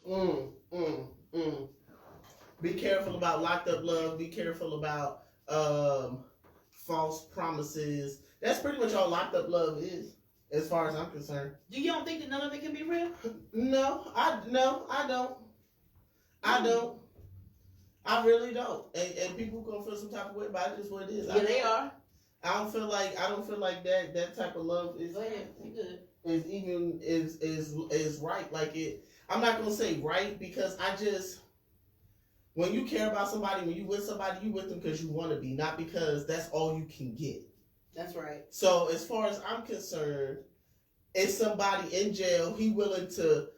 Mm, mm, mm. Be careful about locked up love. Be careful about false promises. That's pretty much all locked up love is, as far as I'm concerned. Do you don't think that none of it can be real? No, I don't. I don't. I really don't. And people gonna feel some type of way about it. Just what it is. Yeah, they are. I don't feel like that type of love is. Go ahead. You good? Is even is right. Like it. I'm not gonna say right because I just. When you care about somebody, when you with somebody, you with them because you want to be, not because that's all you can get. That's right. So as far as I'm concerned, if somebody in jail, he willing to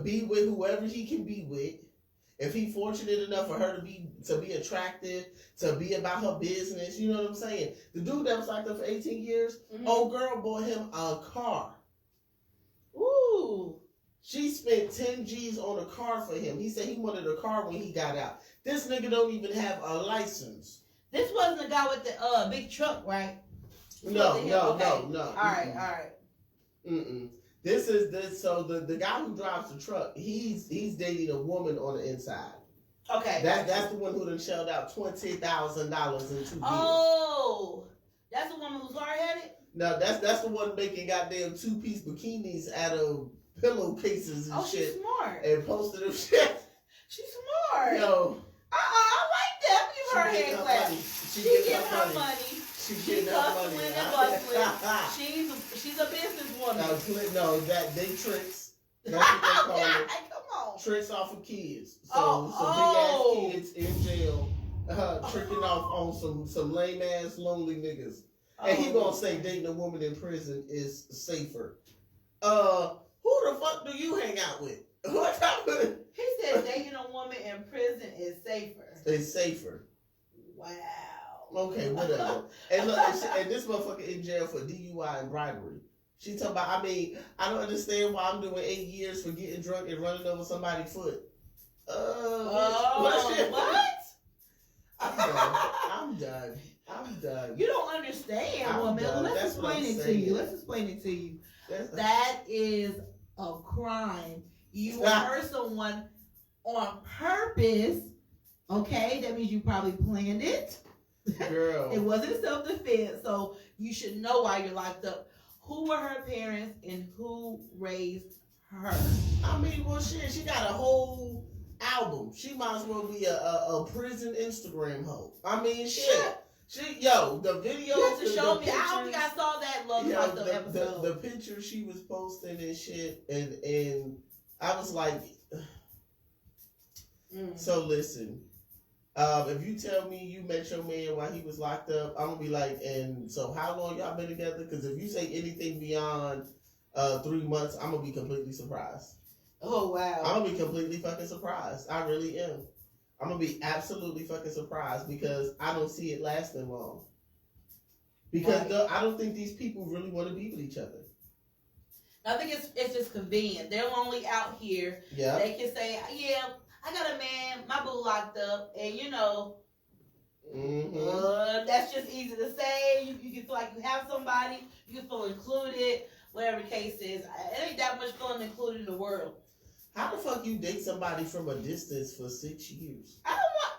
be with whoever he can be with. If he fortunate enough for her to be attractive, to be about her business, you know what I'm saying? The dude that was locked up for 18 years, old girl bought him a car. Ooh. She spent 10 G's on a car for him. He said he wanted a car when he got out. This nigga don't even have a license. This wasn't the guy with the big truck, right? No. All right. Mm-mm. This is this. So the guy who drives the truck, he's dating a woman on the inside. Okay. That's the one who done shelled out $20,000 in 2 years. Oh, that's the woman who's hard headed. No, that's the one making goddamn 2-piece bikinis out of pillowcases and shit. She's smart. And posted them shit. She's smart. Yo. I like that. Give her a hand clap. She getting her money. She's hustling and bustling. She's a businesswoman. No, that they tricks. That's what they call it. Come on. Tricks off of kids. So some big ass kids in jail, tricking off on some lame ass lonely niggas. And he gonna say dating a woman in prison is safer. Who the fuck do you hang out with? What type of? He said dating a woman in prison is safer. It's safer. Wow. Okay, whatever. And look, and this motherfucker in jail for DUI and bribery. She talking about. I mean, I don't understand why I'm doing 8 years for getting drunk and running over somebody's foot. What? I'm done. You don't understand, woman. Let's explain it to you. That is a crime. You hurt someone on purpose. Okay, that means you probably planned it. Girl. It wasn't self-defense, so you should know why you're locked up. Who were her parents and who raised her? I mean, well, shit, she got a whole album. She might as well be a prison Instagram hoe. I mean, shit. The video. You have to show me. I don't think I saw that locked up episode. The picture she was posting and shit, and I was like, So listen. If you tell me you met your man while he was locked up, I'm gonna be like, and so how long y'all been together? Because if you say anything beyond 3 months, I'm gonna be completely surprised. Oh wow! I'm gonna be completely fucking surprised. I really am. I'm gonna be absolutely fucking surprised because I don't see it lasting long. Because I don't think these people really want to be with each other. I think it's just convenient. They're lonely out here. Yeah. They can say, yeah, I got a man, my boo locked up, and you know, that's just easy to say. You can feel like you have somebody, you can feel included, whatever the case is. It ain't that much feeling included in the world. How the fuck you date somebody from a distance for 6 years? I don't want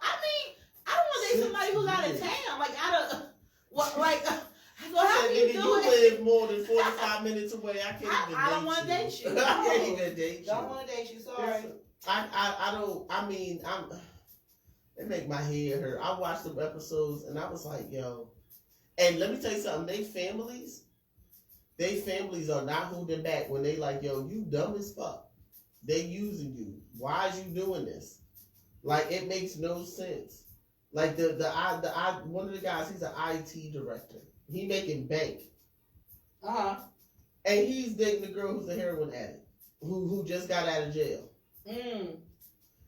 to date somebody who's out of town, like out of what, like. So how do you do you it? live more than 45 minutes away. I can't even date you. I don't want to date you. I can't even date you. Don't want to date you. Sorry. I don't. I mean, it make my head hurt. I watched some episodes and I was like, yo. And let me tell you something. They families are not holding back when they like, yo, you dumb as fuck. They using you. Why is you doing this? Like, it makes no sense. Like one of the guys, he's an IT director. He making bank. And he's dating the girl who's a heroin addict, who just got out of jail.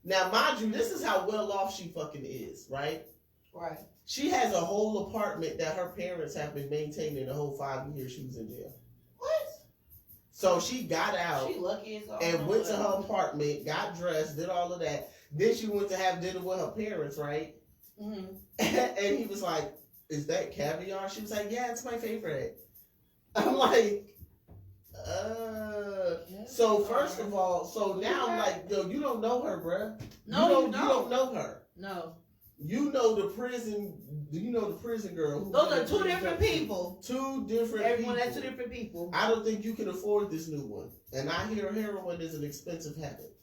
Now, mind you, this is how well off she fucking is, right? Right. She has a whole apartment that her parents have been maintaining the whole 5 years she was in jail. What? So she got out she lucky as all and went to her apartment, got dressed, did all of that. Then she went to have dinner with her parents, right? And he was like, is that caviar? She was like, yeah, it's my favorite. I'm like, Yes, so first of all, so now I'm like, yo, you don't know her, bruh. No, you don't know her. No. You know the prison. You know the prison girl. Those are two different people. Two different. Everyone has two different people. I don't think you can afford this new one. And I hear heroin is an expensive habit.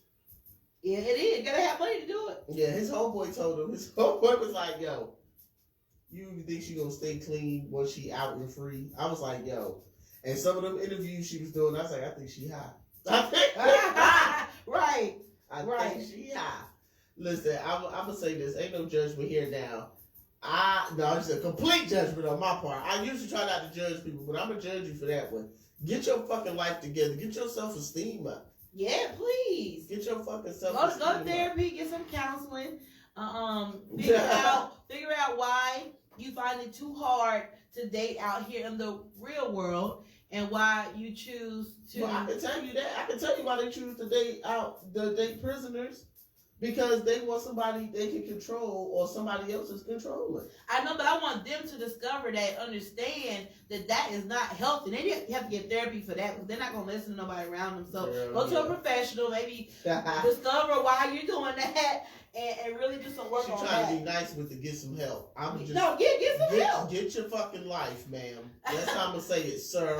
Yeah, it is. You gotta have money to do it. Yeah, his homeboy told him. His homeboy was like, "Yo, you think she gonna stay clean once she out and free?" I was like, "Yo," and some of them interviews she was doing, I was like, "I think she high." Right. I think she high. Listen, I'm gonna say this. Ain't no judgment here now. No, it's a complete judgment on my part. I usually try not to judge people, but I'm gonna judge you for that one. Get your fucking life together. Get your self-esteem up. Yeah, please. Get your fucking self-esteem Go to therapy, get some counseling. Figure out why you find it too hard to date out here in the real world, and why you choose to. Well, I can tell you that. I can tell you why they choose to date prisoners. Because they want somebody they can control or somebody else is controlling. I know, but I want them to discover that, understand that is not healthy. They have to get therapy for that because they're not going to listen to nobody around them. So go to a professional, maybe discover why you're doing that and really do some work on that. She's trying to be nice with to get some help. Get some help. Get your fucking life, ma'am. That's how I'm going to say it, sir.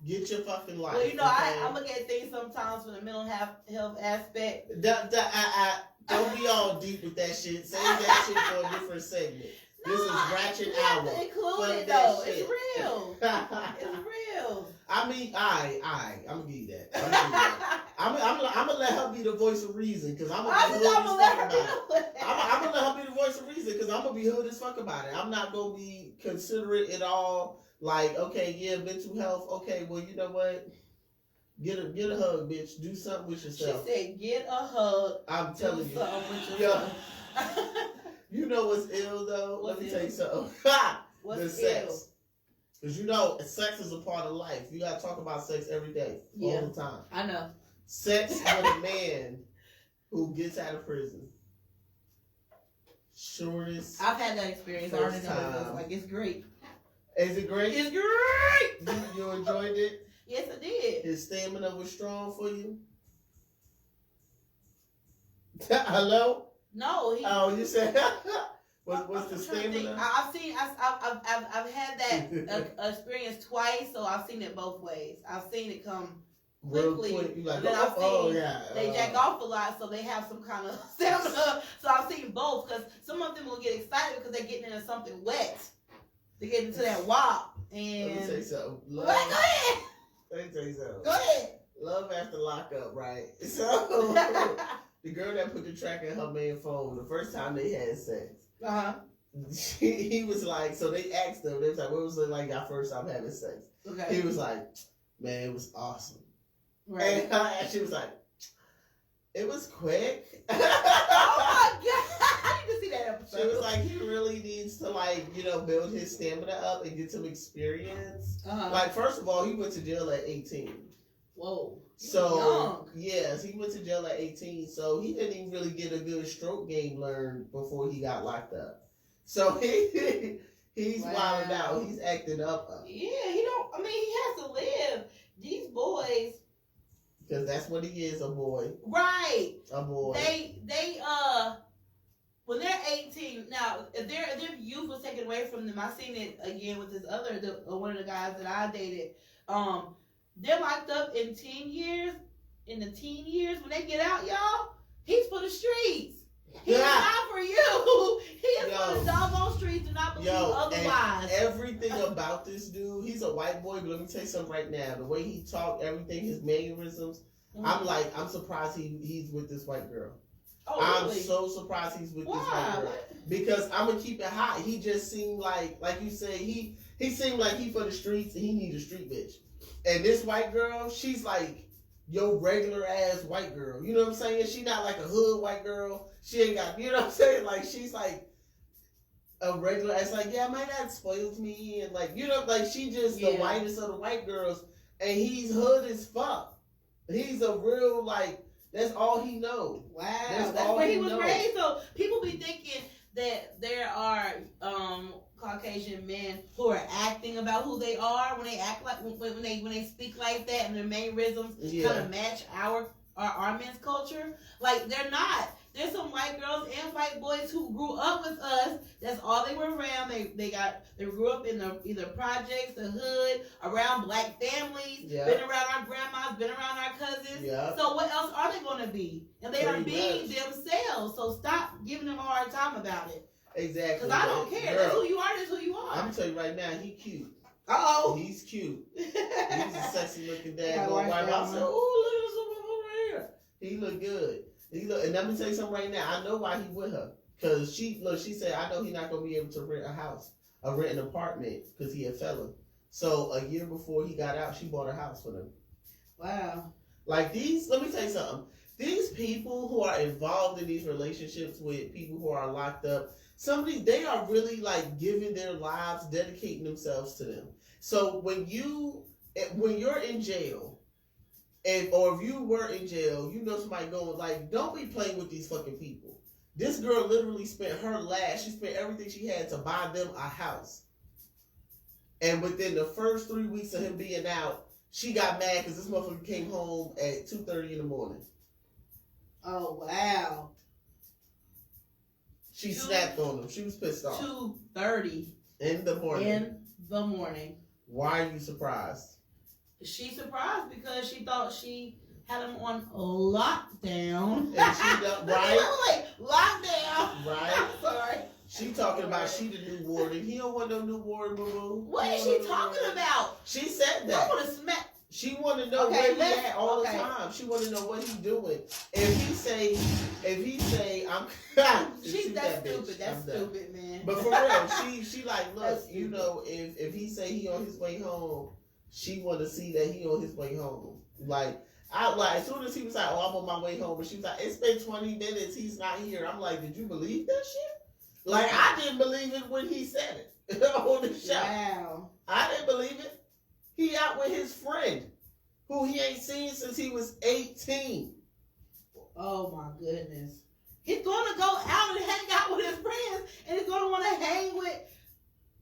Get your fucking life. Well, you know, okay? I look at things sometimes from the mental health aspect. Don't be all deep with that shit. Save that shit for a different segment. This is Ratchet Hour. You have to include it, though. It's real. It's real. I mean, I'm gonna give you that. I'm gonna let her be the voice of reason because I'm gonna let her be the voice of reason because I'm gonna be hood as fuck about it. I'm not gonna be considerate at all. Like, okay, yeah, mental health. Okay, well, you know what? Get a hug, bitch. Do something with yourself. She said, "Get a hug." I'm telling you. With yourself. You know what's ill though? Let me tell you something. What's the sex. Because you know, sex is a part of life. You gotta talk about sex every day, all the time. I know. Sex with a man who gets out of prison. Shortest. I've had that experience. I already know what it looks like. It's great. Is it great? It's great. You enjoyed it? Yes, I did. His stamina was strong for you? Hello? No. You said what's the stamina? I've had that experience twice, so I've seen it both ways. I've seen it come quickly. Real quick. You like, and then I've seen they jack off a lot, so they have some kind of stamina. So I've seen both because some of them will get excited because they're getting into something wet. They get into that wop. And let me say something. Go ahead. Let me tell you something. Go ahead. Love after lockup, right? So the girl that put the tracker in her man's phone, the first time they had sex, he was like, so they asked him, they was like, what was it like our first time having sex? Okay. He was like, man, it was awesome. Right. And she was like, it was quick. Oh my God. I need to see that episode. She was like, he really needs to build his stamina up and get some experience. Like, first of all, he went to jail at 18. Whoa. So, yes, he went to jail at 18. So he didn't even really get a good stroke game learned before he got locked up. So he's wilding out. He's acting up. Yeah, he has to live. These boys. Because that's what he is, a boy. Right. A boy. They when they're 18, now if their youth was taken away from them, I seen it again with this one of the guys that I dated. They're locked up in 10 years, in the teen years. When they get out, y'all, he's for the streets. He's not for you. He is for the doggone streets. Do not believe otherwise. Everything about this dude, he's a white boy, but let me tell you something right now. The way he talked, everything, his mannerisms, I'm surprised he's with this white girl. Oh, really? I'm so surprised he's with this white girl. Because I'm gonna keep it hot. He just seemed like you say, he seemed like he for the streets and he need a street bitch. And this white girl, she's like your regular ass white girl. You know what I'm saying? She not like a hood white girl. She ain't got, you know what I'm saying? Like, she's like a regular ass, like, yeah, my dad spoiled me. And like, you know, like, she just the whitest of the white girls. And he's hood as fuck. He's a real, like, that's all he knows. Wow. That's where he was raised. So people be thinking that there are Caucasian men who are acting about who they are when they act like when they speak like that and their mannerisms kind of match our men's culture. Like they're not. There's some white girls and white boys who grew up with us. That's all they were around. They grew up in the either projects, the hood, around black families, been around our grandmas, been around our cousins. Yeah. So what else are they going to be? And they are being themselves. So stop giving them a hard time about it. Exactly. Because I don't care. Girl, that's who you are. That's who you are. I'm gonna tell you right now, he cute. Uh-oh. He's cute. He's a sexy looking dad. Going white. I said, oh, look at this over here. He look good. And let me tell you something right now. I know why he with her. Because she said, I know he's not going to be able to rent a house, rent an apartment, because he a felon. So a year before he got out, she bought a house for him. Wow. Like let me tell you something. These people who are involved in these relationships with people who are locked up, they are really like giving their lives, dedicating themselves to them. So when you're in jail, or if you were in jail, you know somebody going like, don't be playing with these fucking people. This girl literally spent she spent everything she had to buy them a house. And within the first 3 weeks of him being out, she got mad because this motherfucker came home at 2:30 in the morning. Oh, wow. She snapped on him. She was pissed off. 2:30 in the morning. Why are you surprised? She's surprised because she thought she had him on lockdown. And she done, right? Lockdown. Right. I'm sorry. She talking about she the new warden. He don't want no new warden, boo-boo. What is she talking about? She said that. I want to smack. She want to know where he at all the time. She want to know what he's doing. If he say, I'm. That's stupid. That's stupid, man. But for real, she like, look, you know, if he say he on his way home, she want to see that he on his way home. Like, as soon as he was like, oh, I'm on my way home, and she was like, it's been 20 minutes, he's not here. I'm like, did you believe that shit? Like, I didn't believe it when he said it on the show. Wow. I didn't believe it. He out with his friend, who he ain't seen since he was 18. Oh my goodness. He's going to go out and hang out with his friends, and he's going to want to hang with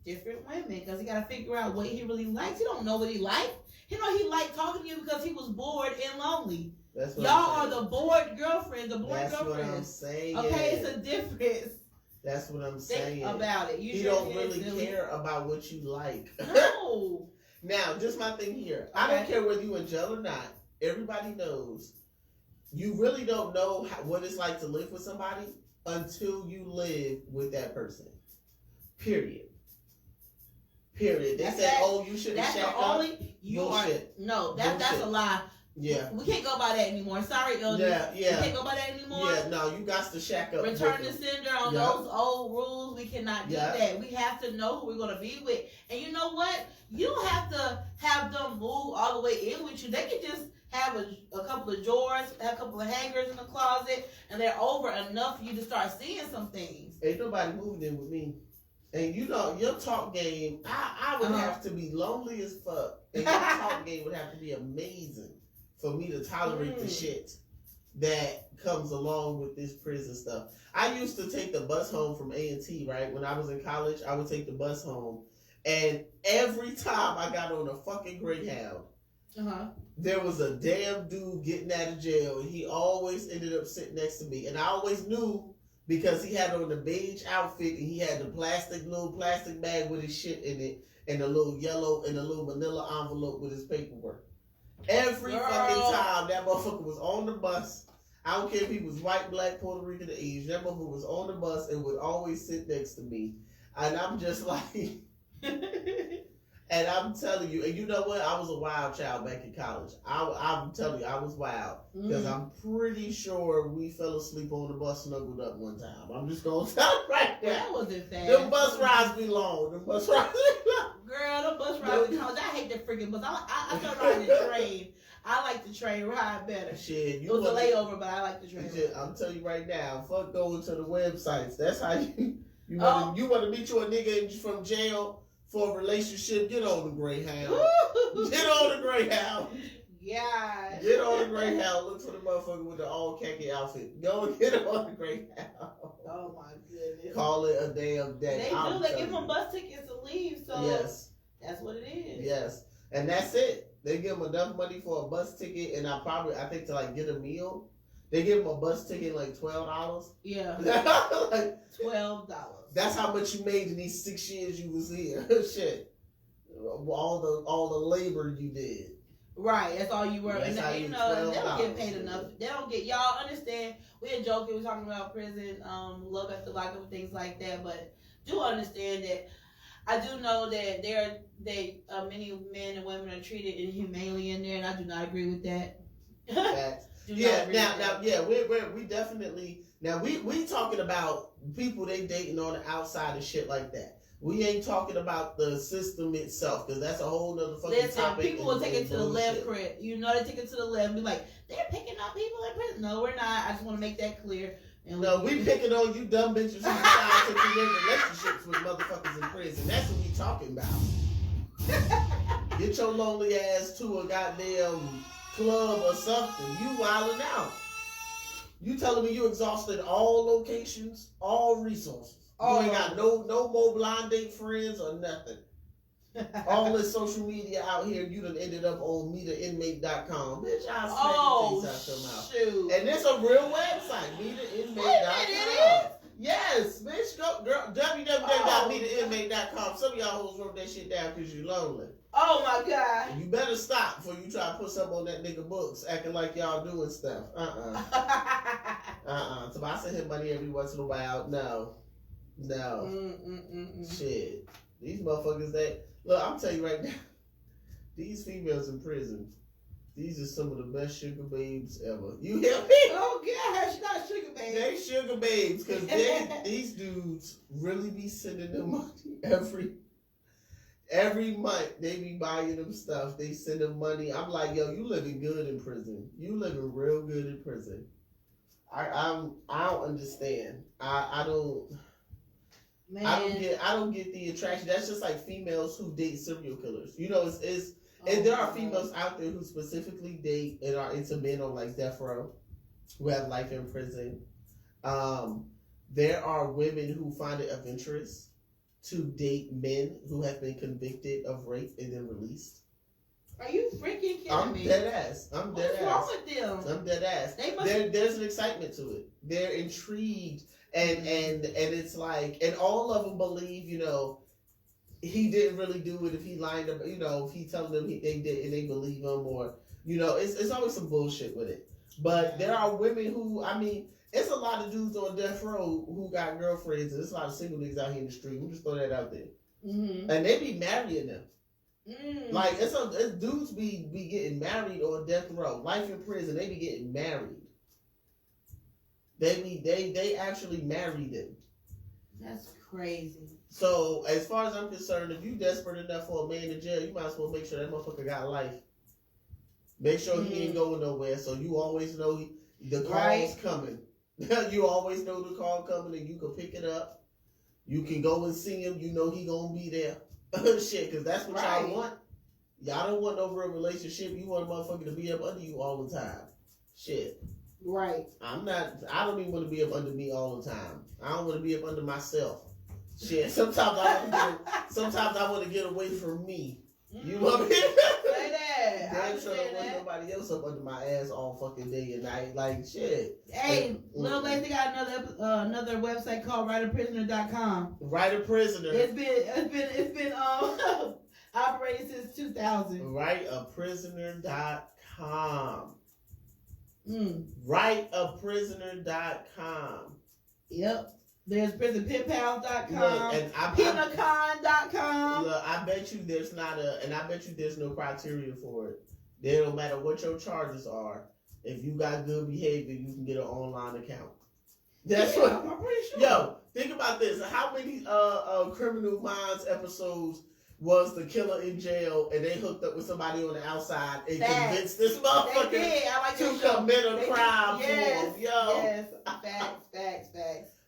different women because he got to figure out what he really likes. He don't know what he likes. He know he liked talking to you because he was bored and lonely. That's what y'all are the bored girlfriends. The bored girlfriends. That's what I'm saying. Okay, it's a difference. That's what I'm saying. Think about it. He don't really care about what you like. No. Now, just my thing here. Okay. I don't care whether you in jail or not. Everybody knows. You really don't know what it's like to live with somebody until you live with that person. Period. They say, oh, you shouldn't shack up. Bullshit. That's a lie. Yeah. We can't go by that anymore. Sorry, Elder. Yeah. We can't go by that anymore. Yeah, no, you got to shack up. Return to sender on those old rules. We cannot do that. We have to know who we're going to be with. And you know what? You don't have to have them move all the way in with you. They can just have a couple of drawers, have a couple of hangers in the closet, and they're over enough for you to start seeing some things. Ain't nobody moving in with me. And you know, your talk game, I would have to be lonely as fuck. And your talk game would have to be amazing for me to tolerate the shit that comes along with this prison stuff. I used to take the bus home from A&T, right? When I was in college, I would take the bus home. And every time I got on a fucking Greyhound, there was a damn dude getting out of jail. And he always ended up sitting next to me. And I always knew because he had on the beige outfit and he had the little plastic bag with his shit in it and a little yellow and a little manila envelope with his paperwork. Every fucking time that motherfucker was on the bus, I don't care if he was white, black, Puerto Rican, or Asian, that motherfucker was on the bus and would always sit next to me. And I'm just like, and I'm telling you, and you know what? I was a wild child back in college. I'm telling you, I was wild. Because I'm pretty sure we fell asleep on the bus, snuggled up one time. I'm just going to tell you right now. That wasn't fast. Them bus rides be long. Girl, the bus rides be long. I hate the freaking bus. I started riding the train. I like the train ride better. Shit, it was a layover, but I like the train ride. I'm telling you right now, fuck going to the websites. That's how you want to meet you a nigga from jail for a relationship. Get on the Greyhound. Get on the Greyhound. gosh. Get on the Greyhound. Look for the motherfucker with the all khaki outfit. Go and get on the Greyhound. Oh my goodness. Call it a damn day. They give them bus tickets to leave, so yes, that's what it is. Yes, and that's it. They give them enough money for a bus ticket, and I think to like get a meal, they give them a bus ticket like $12. Yeah, like, $12. That's how much you made in these 6 years you was here. Shit, all the labor you did. Right, that's all you were. That's and you know, they don't get paid enough. They don't get, y'all understand, we had joking, we were talking about prison, love after lockup and things like that, but do understand that I do know that many men and women are treated inhumanely in there, and I do not agree with that. We definitely, now we talking about people they dating on the outside and shit like that. We ain't talking about the system itself, because that's a whole nother fucking topic. People will take it to the left, Crit. You know, they take it to the left and be like, they're picking on people in prison. No, we're not. I just want to make that clear. And no, we picking on you dumb bitches who decide to create relationships with motherfuckers in prison. That's what we talking about. Get your lonely ass to a goddamn club or something. You wilding out. You telling me you exhausted all locations, all resources. You ain't got no more blind date friends or nothing. All this social media out here, you done ended up on meetainmate.com. Bitch, I'll smack your mouth. Shoot. And it's a real website, meetainmate.com. Yes, bitch, go girl, www.meetainmate.com. Some of y'all hoes wrote that shit down because you lonely. Oh my God. You better stop before you try to put something on that nigga books acting like y'all doing stuff. So I send him money every once in a while. No. Shit. These motherfuckers look, I'm telling you right now, these females in prison, these are some of the best sugar babes ever. You hear me? Oh gosh, she's not sugar babes. They sugar babes, because these dudes really be sending them money every month. They be buying them stuff. They send them money. I'm like, yo, you living good in prison. You living real good in prison. I don't understand. I don't. Man. I don't get the attraction. That's just like females who date serial killers. You know, and there are females out there who specifically date and are into men on like death row, who have life in prison. There are women who find it of interest to date men who have been convicted of rape and then released. Are you freaking kidding me? I'm dead ass. What's wrong with them? I'm dead ass. There's an excitement to it. They're intrigued. And it's like, and all of them believe, you know, he didn't really do it if he lined up, you know, if he telling them they did and they believe him, or, you know, it's always some bullshit with it. But there are women who, I mean, it's a lot of dudes on death row who got girlfriends, and there's a lot of single niggas out here in the street. We'll just throw that out there. Mm-hmm. And they be marrying them. Mm. Like, it's dudes be getting married on death row. Life in prison, they be getting married. They actually marry them. That's crazy. So as far as I'm concerned, if you desperate enough for a man in jail, you might as well make sure that motherfucker got life. Make sure he ain't going nowhere, so you always know the call's coming. You always know the call coming, and you can pick it up. You can go and see him. You know he gonna be there. Shit, because that's what y'all want. Y'all don't want no real relationship. You want a motherfucker to be up under you all the time. Shit. Right. I don't even want to be up under me all the time. I don't want to be up under myself. Shit. Sometimes I want to get away from me. You want me? Say that. Damn sure I don't want nobody else up under my ass all fucking day and night. Like shit. Hey, Little Lazy got another website called WriteAPrisoner.com. Write a Prisoner. It's been operating since 2000. WriteAPrisoner.com. WriteAPrisoner.com. Yep. There's prisonpenpals.com. And Pinacon.com. Look, I bet you there's no criteria for it. It don't matter what your charges are. If you got good behavior, you can get an online account. That's what I'm pretty sure. Yo, think about this. How many Criminal Minds episodes was the killer in jail and they hooked up with somebody on the outside and convinced this motherfucker to commit a crime for him? Yo. Yes. Facts.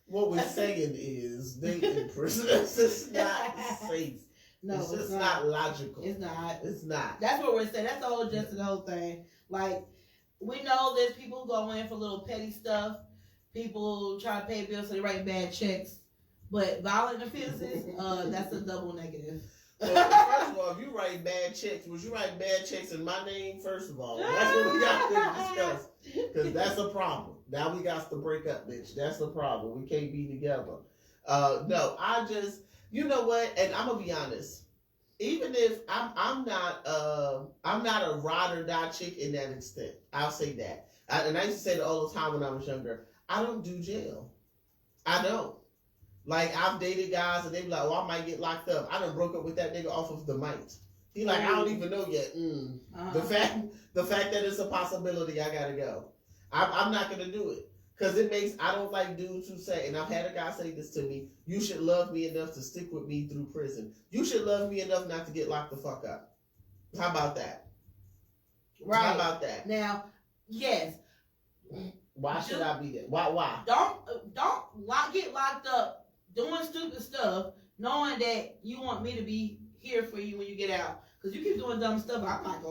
What we're saying is dating prisoners is not safe. No, it's just not logical. It's not. It's not. That's what we're saying. That's the whole just the whole thing. Like, we know there's people go in for little petty stuff. People try to pay bills so they write bad checks. But violent offenses, that's a double negative. So first of all, if you write bad checks, was you write bad checks in my name? First of all, that's what we got to discuss, because that's a problem. Now we got to break up, bitch. That's the problem. We can't be together. No, I just, you know what? And I'm gonna be honest. Even if I'm not a ride or die chick in that extent. I'll say that. And I used to say it all the time when I was younger. I don't do jail. I don't. Like, I've dated guys and they be like, oh, I might get locked up. I done broke up with that nigga off of the mic. He like, I don't even know yet. The fact that it's a possibility, I gotta go. I'm not gonna do it. Because I don't like dudes who say, and I've had a guy say this to me, you should love me enough to stick with me through prison. You should love me enough not to get locked the fuck up. How about that? Right. How about that? Now, yes. Why should I be there? Why? Don't get locked up doing stupid stuff, knowing that you want me to be here for you when you get out. Because you keep doing dumb stuff, I'm not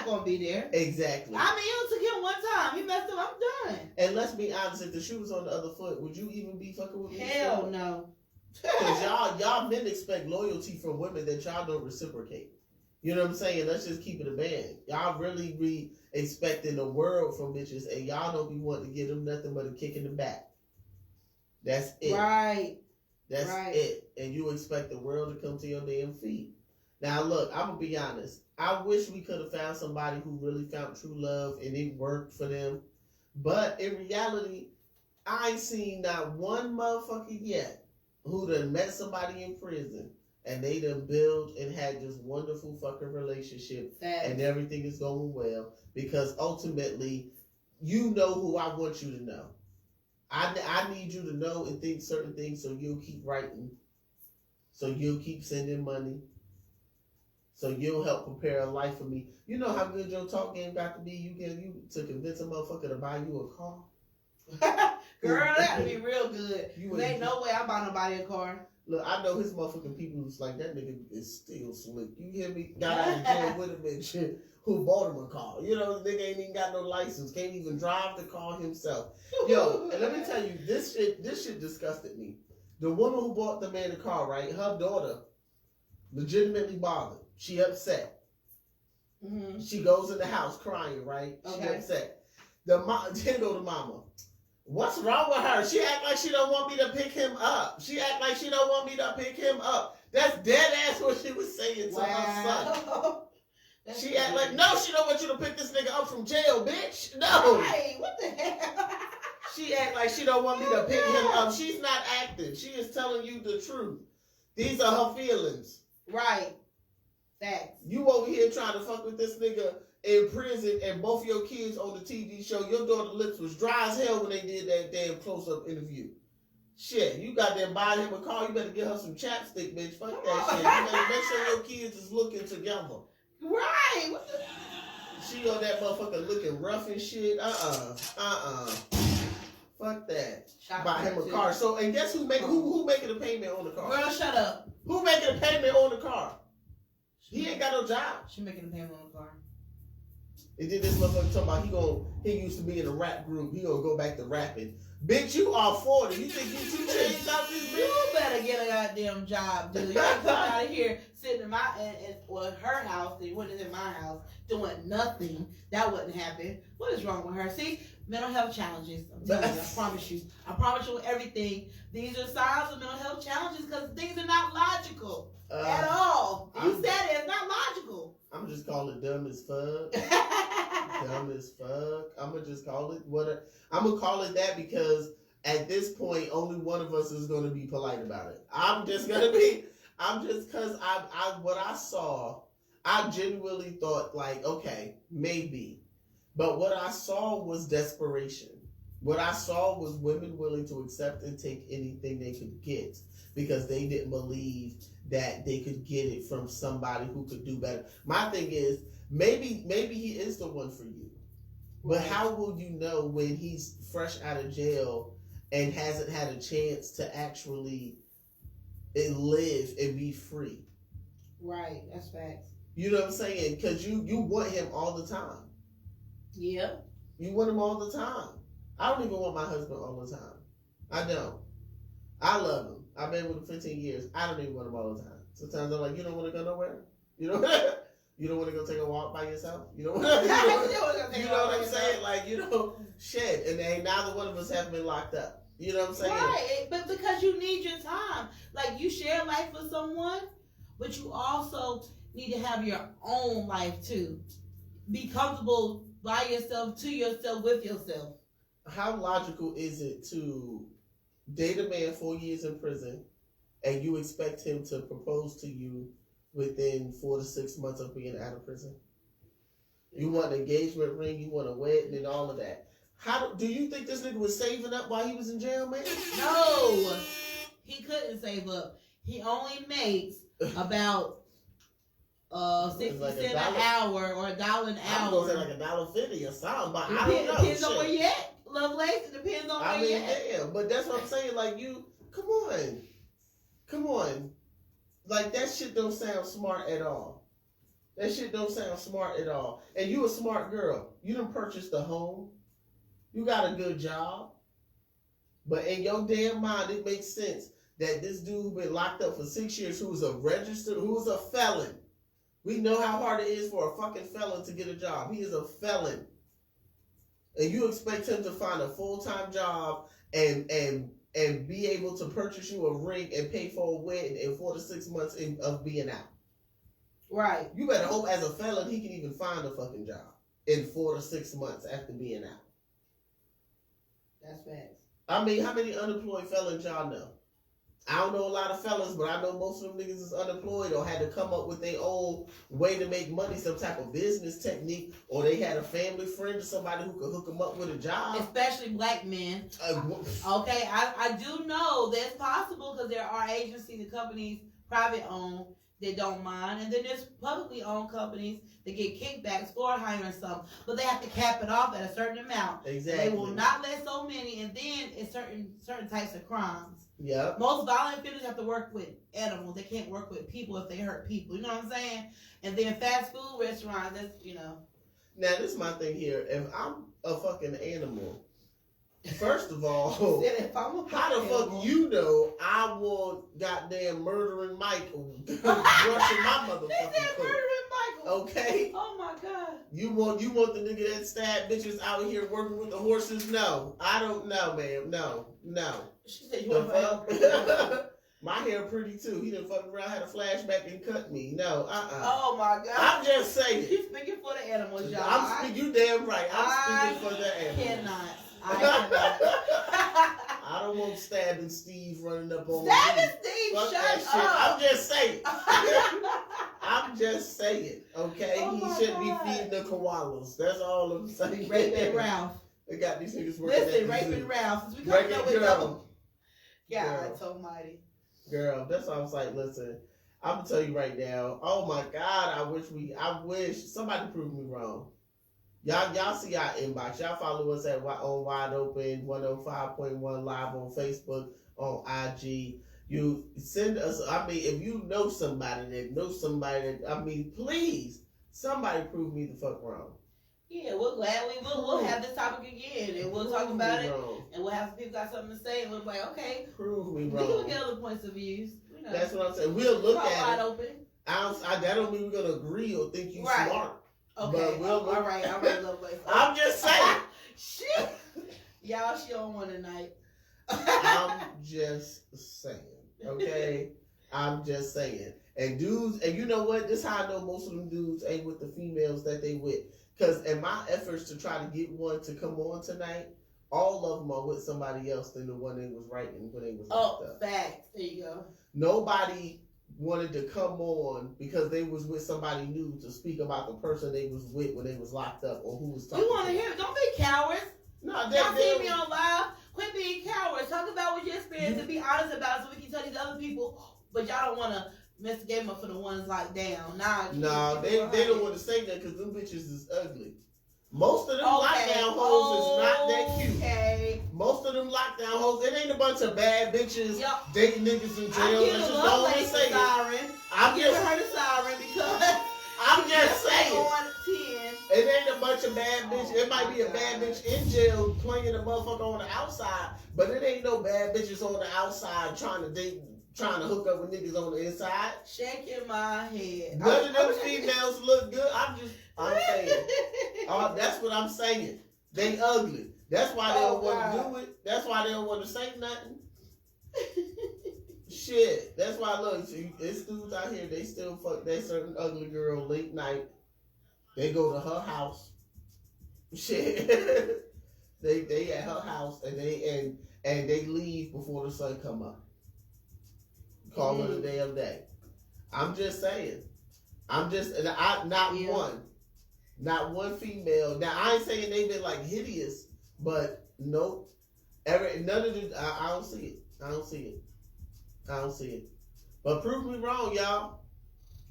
going to be there. Exactly. I mean, it took him one time. He messed up. I'm done. And let's be honest, if the shoe was on the other foot, would you even be fucking with me? Hell no. Because y'all men expect loyalty from women that y'all don't reciprocate. You know what I'm saying? Let's just keep it a band. Y'all really be expecting the world from bitches, and y'all don't be wanting to give them nothing but a kick in the back. That's it. Right. That's it. And you expect the world to come to your damn feet. Now, look, I'm going to be honest. I wish we could have found somebody who really found true love and it worked for them. But in reality, I ain't seen not one motherfucker yet who done met somebody in prison and they done built and had this wonderful fucking relationship and everything is going well, because ultimately, you know who I want you to know. I need you to know and think certain things so you'll keep writing, so you'll keep sending money, so you'll help prepare a life for me. You know how good your talk game got to be? You to convince a motherfucker to buy you a car? Girl, that'd be real good. There ain't no way I'm buying nobody a car. Look, I know his motherfucking people was like, that nigga is still slick. You hear me? Got out of jail with him and shit. Who bought him a car? You know, the nigga ain't even got no license. Can't even drive the car himself. Yo, and let me tell you, this shit disgusted me. The woman who bought the man the car, right? Her daughter legitimately bothered. She upset. Mm-hmm. She goes in the house crying, right? Okay. She upset. Then go to mama. What's wrong with her? She act like she don't want me to pick him up. She act like she don't want me to pick him up. That's dead ass what she was saying to her son. She act like, no, she don't want you to pick this nigga up from jail, bitch. No. Hey, what the hell? She act like she don't want me to pick him up. She's not acting. She is telling you the truth. These are her feelings. Right. Facts. You over here trying to fuck with this nigga in prison and both your kids on the TV show. Your daughter's lips was dry as hell when they did that damn close-up interview. Shit, you got them buying him a car. You better get her some chapstick, bitch. Fuck that shit. You better make sure your kids is looking together. Right. What the... She on that motherfucker looking rough and shit. Fuck that. Buy him a car. So, and guess who making a payment on the car? Girl, shut up. Who making a payment on the car? He ain't got no job. She making a payment on the car. And then this motherfucker talking about he used to be in a rap group. He gonna go back to rapping. Bitch, you are 40. You think you 2 chains out this bitch? You better get a goddamn job, dude. You ain't coming out of here sitting in her house, and what is in my house, doing nothing. That wouldn't happen. What is wrong with her? See, mental health challenges. I promise you. I promise you everything. These are signs of mental health challenges because things are not logical at all. You said it's not logical. I'm just call it dumb as fuck. Dumb as fuck. I'm gonna just call it I'm gonna call it that because at this point only one of us is gonna be polite about it. Cause what I saw, I genuinely thought like, okay, maybe. But what I saw was desperation. What I saw was women willing to accept and take anything they could get because they didn't believe that they could get it from somebody who could do better. My thing is, maybe he is the one for you. But how will you know when he's fresh out of jail and hasn't had a chance to actually live and be free? Right, that's facts. You know what I'm saying? Because you want him all the time. Yeah. You want him all the time. I don't even want my husband all the time. I don't. I love him. I've been with him 15 years. I don't even want him all the time. Sometimes I'm like, you don't want to go nowhere? You know you don't want to go take a walk by yourself? You know what I'm saying? Like, shit. And ain't neither one of us have been locked up. You know what I'm saying? Right. But because you need your time. Like, you share life with someone, but you also need to have your own life too. Be comfortable by yourself, to yourself, with yourself. How logical is it to date a man 4 years in prison and you expect him to propose to you within 4 to 6 months of being out of prison? You want an engagement ring, you want a wedding and all of that. How do you think this nigga was saving up while he was in jail, man? No, he couldn't save up. He only makes about 60 like cents an hour or $1 an hour. I'm gonna say like $1.50 or something, but I don't know. Depends on where you at, Lovelace. It depends on where you at. Damn, but that's what I'm saying. Like, come on. Like, that shit don't sound smart at all. That shit don't sound smart at all. And you a smart girl. You done purchased a home. You got a good job. But in your damn mind, it makes sense that this dude who been locked up for 6 years, who was a felon. We know how hard it is for a fucking felon to get a job. He is a felon. And you expect him to find a full-time job and be able to purchase you a ring and pay for a wedding in 4 to 6 months of being out. Right. You better hope as a felon he can even find a fucking job in 4 to 6 months after being out. That's facts. I mean, how many unemployed felons y'all know? I don't know a lot of fellas, but I know most of them niggas is unemployed or had to come up with their own way to make money, some type of business technique, or they had a family friend or somebody who could hook them up with a job. Especially black men. Okay, I do know that's possible because there are agencies and companies, private owned, that don't mind. And then there's publicly owned companies that get kickbacks for hiring some, but they have to cap it off at a certain amount. Exactly. They will not let so many, and then it's certain types of crimes. Yeah. Most violent offenders have to work with animals. They can't work with people if they hurt people. You know what I'm saying? And then fast food restaurants, that's, Now, this is my thing here. If I'm a fucking animal, first of all, how the fuck you know I want goddamn murdering Michael brushing my motherfucking coat? Okay. Oh my god. You want the nigga that stabbed bitches out here working with the horses? No, I don't know, man. No. She said you want to My hair pretty too. He done fucking around, had a flashback and cut me. No, Oh my god. I'm just saying. She's speaking for the animals, y'all. You damn right. I'm speaking for the animals. I cannot. I don't want stabbing Steve running up on me. Stabbing Steve, shut up. I'm just saying. I'm just saying, okay? Oh he shouldn't be feeding the koalas. That's all I'm saying. Raping Ralph. They got these niggas working. Listen, raping Ralph. Since we coming up with double. God almighty. Girl, that's why I was like, listen, I'm gonna tell you right now. Oh my God, I wish somebody proved me wrong. Y'all see our inbox. Y'all follow us at on Wide Open 105.1 live on Facebook, on IG. You send us. I mean, if you know somebody that, please, somebody prove me the fuck wrong. Yeah, we're glad we'll have this topic again, and we'll talk about it, and we'll have some people got something to say, and we'll be like, okay, prove me wrong. We can look at other points of views. That's what I'm saying. We'll look at wide it. Open. That don't mean we're gonna agree or think you smart. Okay, but we'll look. all right, lovely. I'm just saying. Shit, y'all, she on one tonight. I'm just saying. Okay, I'm just saying. And dudes, and you know what? This is how I know most of them dudes ain't with the females that they with. Because in my efforts to try to get one to come on tonight, all of them are with somebody else than the one they was writing when they was locked up. Facts. There you go. Nobody wanted to come on because they was with somebody new to speak about the person they was with when they was locked up or who was talking. You want to hear? Don't be cowards. No, y'all see me on live. Quit being cowards. Talk about what you experienced and be honest about it so we can tell these other people. But y'all don't want to mess the game up for the ones locked down. No, they don't want to say that because them bitches is ugly. Most of them lockdown hoes is not that cute. Okay. Most of them lockdown hoes, it ain't a bunch of bad bitches dating niggas in jail. Let's just go and say it. I'm giving her the siren because I'm just saying. It ain't a bunch of bad bitches. It might be a bad bitch in jail playing a motherfucker on the outside, but it ain't no bad bitches on the outside trying to hook up with niggas on the inside. Shaking my head. None of them females look good. I'm saying. That's what I'm saying. They ugly. That's why they don't want to do it. That's why they don't want to say nothing. Shit. That's why, look, it's dudes out here, they still fuck that certain ugly girl late night. They go to her house. Shit. they at her house and they leave before the sun come up. Call it a damn day. I'm just saying. Not one female. Now I ain't saying they been like hideous, but nope. None of the. I don't see it. I don't see it. But prove me wrong, y'all.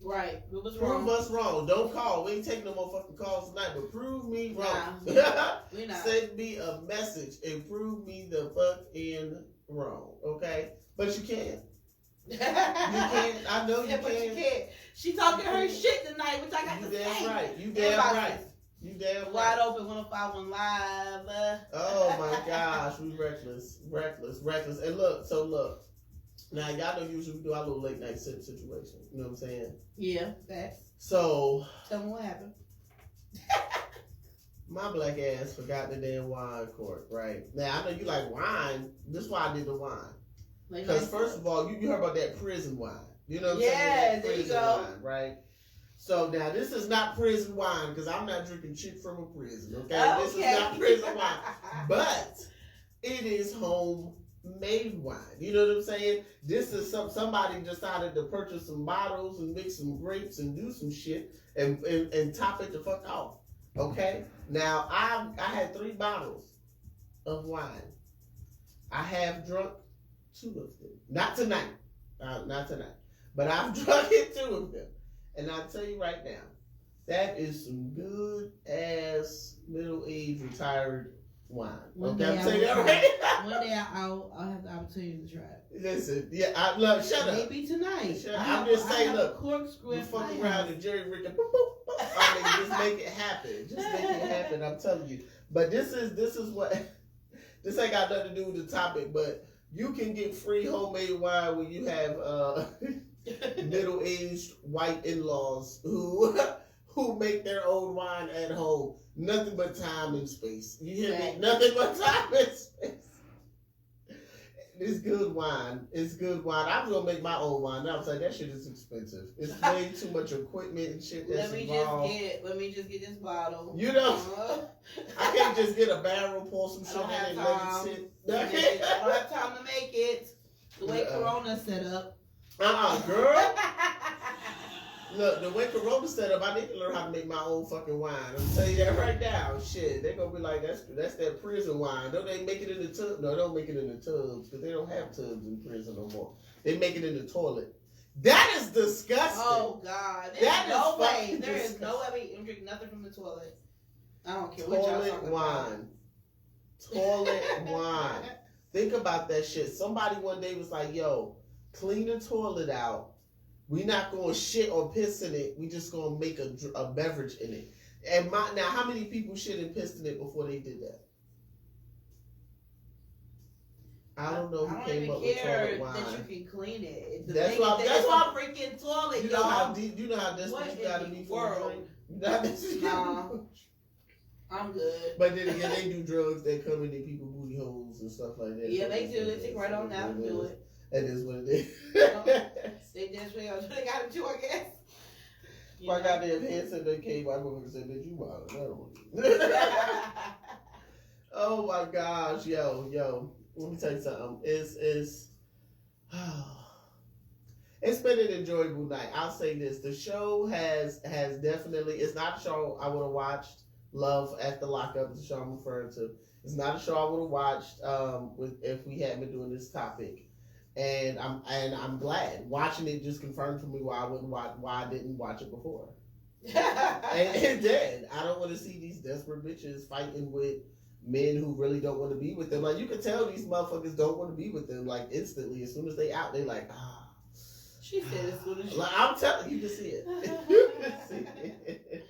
Right. Prove us wrong. Don't call. We ain't taking no more fucking calls tonight. But prove me wrong. We not. Send me a message and prove me the fucking wrong. Okay. But you can. You can't. I know you but can. You can't. She talking her shit tonight, which I got to say. You damn right. You damn right. Wide open 105.1 live. Oh my gosh, we reckless. And look. Now y'all know usually we do our little late night sip situation. You know what I'm saying? Yeah, facts. So tell me what happened. My black ass forgot the damn wine cork. Right now, I know you like wine. This is why I did the wine. Because first of all, you heard about that prison wine. You know what I'm saying? Yeah, there you go. Wine, right? So now this is not prison wine because I'm not drinking shit from a prison. Okay, this is not prison wine, but it is homemade wine. You know what I'm saying? This is somebody decided to purchase some bottles and mix some grapes and do some shit and top it the fuck off. Okay. Now I had 3 bottles of wine. I have drunk 2 of them. Not tonight. But I've drunk 2 of them. And I'll tell you right now, that is some good ass middle-aged retired wine. One day I'll have the opportunity to try it. Listen, shut up. Maybe tonight. I'm just saying, look, corkscrew. You fuck around and Jerry Ricker, boop, boop, boop. I mean, just make it happen. Just make it happen. I'm telling you. But this is what. This ain't got nothing to do with the topic, but you can get free homemade wine when you have middle-aged white in-laws who make their own wine at home. Nothing but time and space. You hear me? Nothing but time and space. It's good wine. I was gonna make my own wine. I was like, that shit is expensive. It's way too much equipment and shit that's involved. Let me just get this bottle. You know, I can't just get a barrel, pour some shit in and let it sit. I don't have time to make it. The way Corona's set up. Girl. Look, the way Corona set up, I need to learn how to make my own fucking wine. I'm telling you that right now. Shit, they're gonna be like, that's that prison wine. Don't they make it in the tub? No, they don't make it in the tubs because they don't have tubs in prison no more. They make it in the toilet. That is disgusting. Oh God, there's no way. There is no way you can drink nothing from the toilet. I don't care what y'all talking about. Toilet wine. Think about that shit. Somebody one day was like, yo, clean the toilet out. We not going to shit or piss in it. We just going to make a beverage in it. And now, how many people shit and pissed in it before they did that? I don't know who came up with toilet wine. That you can clean it. That's why freaking toilet. You know how desperate you got to be for a drink. I'm good. But then again, they do drugs that come in people booty holes and stuff like that. Yeah, they do. They take right on down and do it. That is what it is. They just they got to do, I guess. My goddamn head said they came. My motherfucker said, "Bitch, you wild." Oh my gosh, yo. Let me tell you something. It's been an enjoyable night. I'll say this: the show has definitely. It's not a show I would have watched. Love at the Lockup is the show I'm referring to. It's not a show I would have watched if we hadn't been doing this topic. And I'm glad watching it just confirmed for me why I didn't watch it before. and then I don't want to see these desperate bitches fighting with men who really don't want to be with them. Like, you can tell these motherfuckers don't want to be with them, like, instantly. As soon as they out, they like, ah. She said as soon as she... Like, I'm telling you, you can see it. You can see it.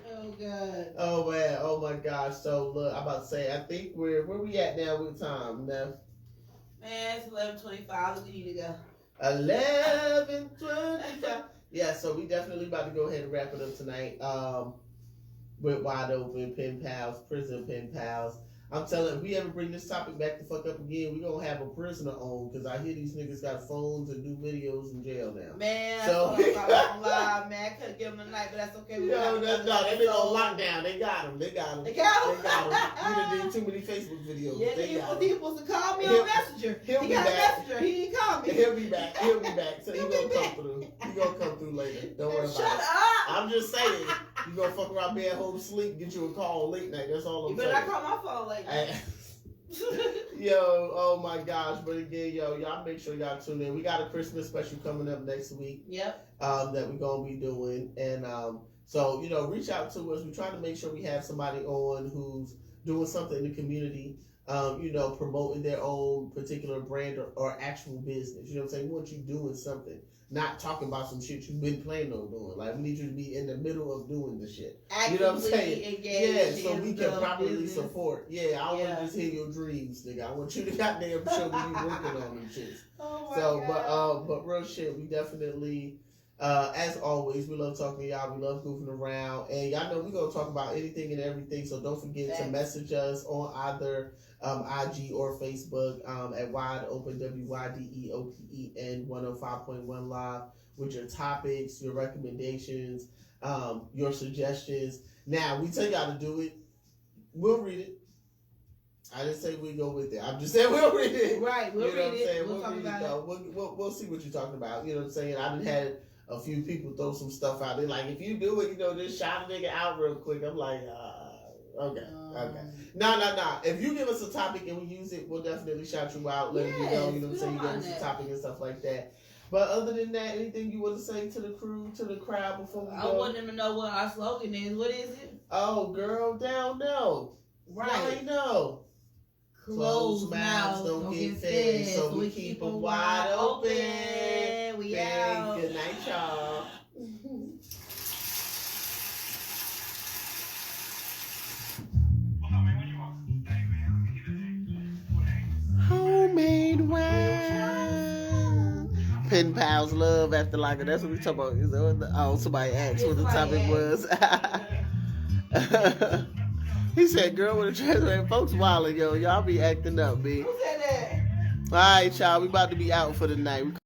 Oh, God. Oh, man. Oh, my gosh. So, look, I'm about to say, I think where we at now with time, Neff? Man, it's 11:25. We need to go. 11:25. Yeah, so we definitely about to go ahead and wrap it up tonight. With Wide Open Pen Pals, Prison Pen Pals. I'm telling you, if we ever bring this topic back the fuck up again, we're going to have a prisoner on, because I hear these niggas got phones and do videos in jail now. Man, so I'm not lie, man. I couldn't give them a night, but that's okay. No, they've been on lockdown. They got him. They got him. They got him. You done did too many Facebook videos. Yeah, he supposed to call me on Messenger. He got a messenger. He didn't call me. He'll be back. So he's going to come through. He's going to come through later. Don't worry about it. Shut up. I'm just saying. You going to fuck around being home asleep, get you a call late night. That's all I'm saying. You better not call my phone late night. Yo, oh my gosh. But again, y'all make sure y'all tune in. We got a Christmas special coming up next week. Yep. That we're gonna be doing. And so, reach out to us. We're trying to make sure we have somebody on who's doing something in the community, promoting their own particular brand or actual business. You know what I'm saying? We want you doing something. Not talking about some shit you've been planning on doing. Like, we need you to be in the middle of doing the shit. Actively, you know what I'm saying? Yeah, so we can properly business. Support. Yeah, I want to just hear your dreams, nigga. I want you to goddamn show me you working on them shits. Oh my God. But real shit, we definitely, as always, we love talking to y'all. We love goofing around. And y'all know we're going to talk about anything and everything. So don't forget to message us on either IG or Facebook at Wide Open, WYDEOPEN 105.1 Live with your topics, your recommendations, your suggestions. Now, we tell y'all to do it. We'll read it. I didn't say we go with it. I'm just saying we'll read it. Right, we'll read it. We'll talk about it. We'll see what you're talking about. You know what I'm saying? I done had a few people throw some stuff out there. Like, if you do it, just shout a nigga out real quick. I'm like, okay. No. If you give us a topic and we use it, we'll definitely shout you out, let you know, you know what I'm saying? You give us a topic and stuff like that. But other than that, anything you want to say to the crew, to the crowd before we go? I want them to know what our slogan is. What is it? Oh, girl, down no. Right. I know. Closed mouths don't get fed, so we keep them wide open. We out. Good night, y'all. Homemade wine. Pen Pals Love After Locker. That's what we talking about. Oh, somebody asked what the topic was. He said, girl with a translator. Folks wildin', yo. Y'all be acting up, B. Who said that? All right, y'all. We about to be out for the night.